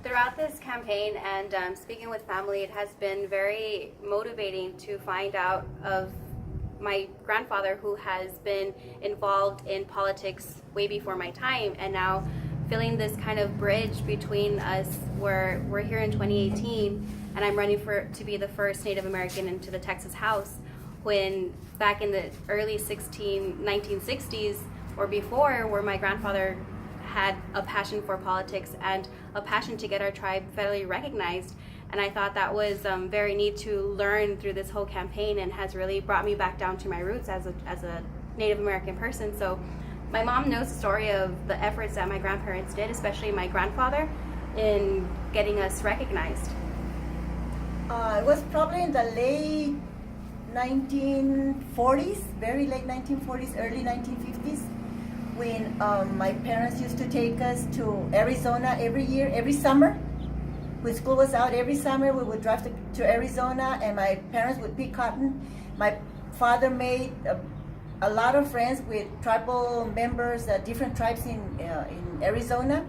Throughout this campaign and speaking with family, it has been very motivating to find out of my grandfather, who has been involved in politics way before my time, and now feeling this kind of bridge between us, where we're here in 2018 and I'm running to be the first Native American into the Texas House, when back in the early 1960s or before, where my grandfather had a passion for politics and a passion to get our tribe federally recognized. And I thought that was very neat to learn through this whole campaign, and has really brought me back down to my roots as a Native American person. So my mom knows the story of the efforts that my grandparents did, especially my grandfather, in getting us recognized. It was probably in the late 1940s, very late 1940s, early 1950s, when my parents used to take us to Arizona every year, every summer. When school was out, every summer we would drive to Arizona, and my parents would pick cotton. My father made a lot of friends with tribal members, different tribes in Arizona,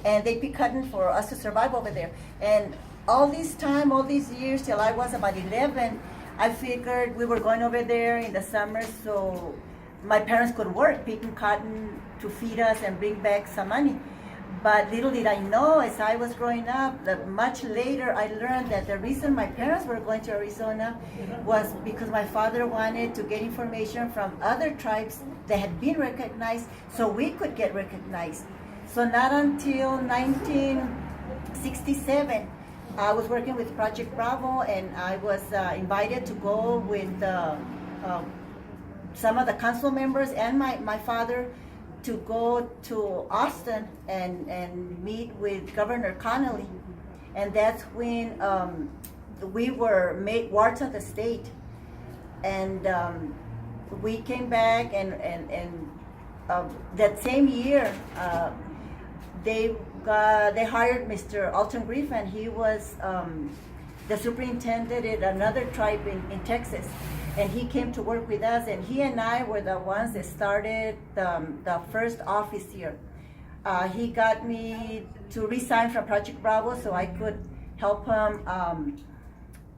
and they pick cotton for us to survive over there. And all this time, all these years, till I was about 11, I figured we were going over there in the summer so my parents could work picking cotton to feed us and bring back some money. But little did I know, as I was growing up, that much later I learned that the reason my parents were going to Arizona was because my father wanted to get information from other tribes that had been recognized so we could get recognized. So not until 1967, I was working with Project Bravo, and I was invited to go with some of the council members and my father to go to Austin and meet with Governor Connolly. And that's when we were made wards of the state. And we came back, and that same year, they hired Mr. Alton Griffin. He was the superintendent at another tribe in Texas. And he came to work with us, and he and I were the ones that started the first office here. He got me to resign from Project Bravo so I could help him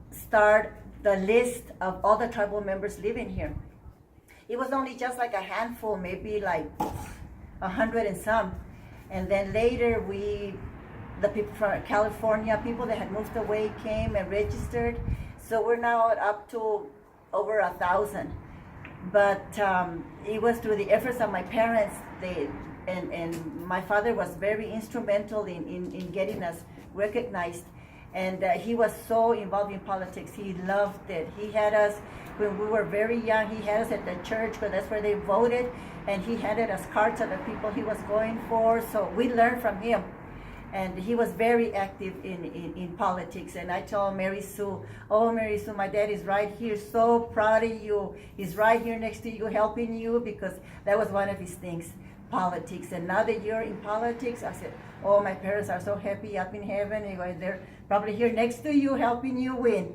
start the list of all the tribal members living here. It was only just like a handful, maybe like 100 and some. And then later the people from California, people that had moved away, came and registered. So we're now up to over 1,000, but it was through the efforts of my parents. And my father was very instrumental in getting us recognized, and he was so involved in politics. He loved it. He had us when we were very young. He had us at the church because that's where they voted, and he handed us cards of the people he was going for. So we learned from him. And he was very active in politics. And I told MarySue, oh, MarySue, my dad is right here, so proud of you. He's right here next to you, helping you, because that was one of his things, politics. And now that you're in politics, I said, oh, my parents are so happy up in heaven. They're probably here next to you, helping you win.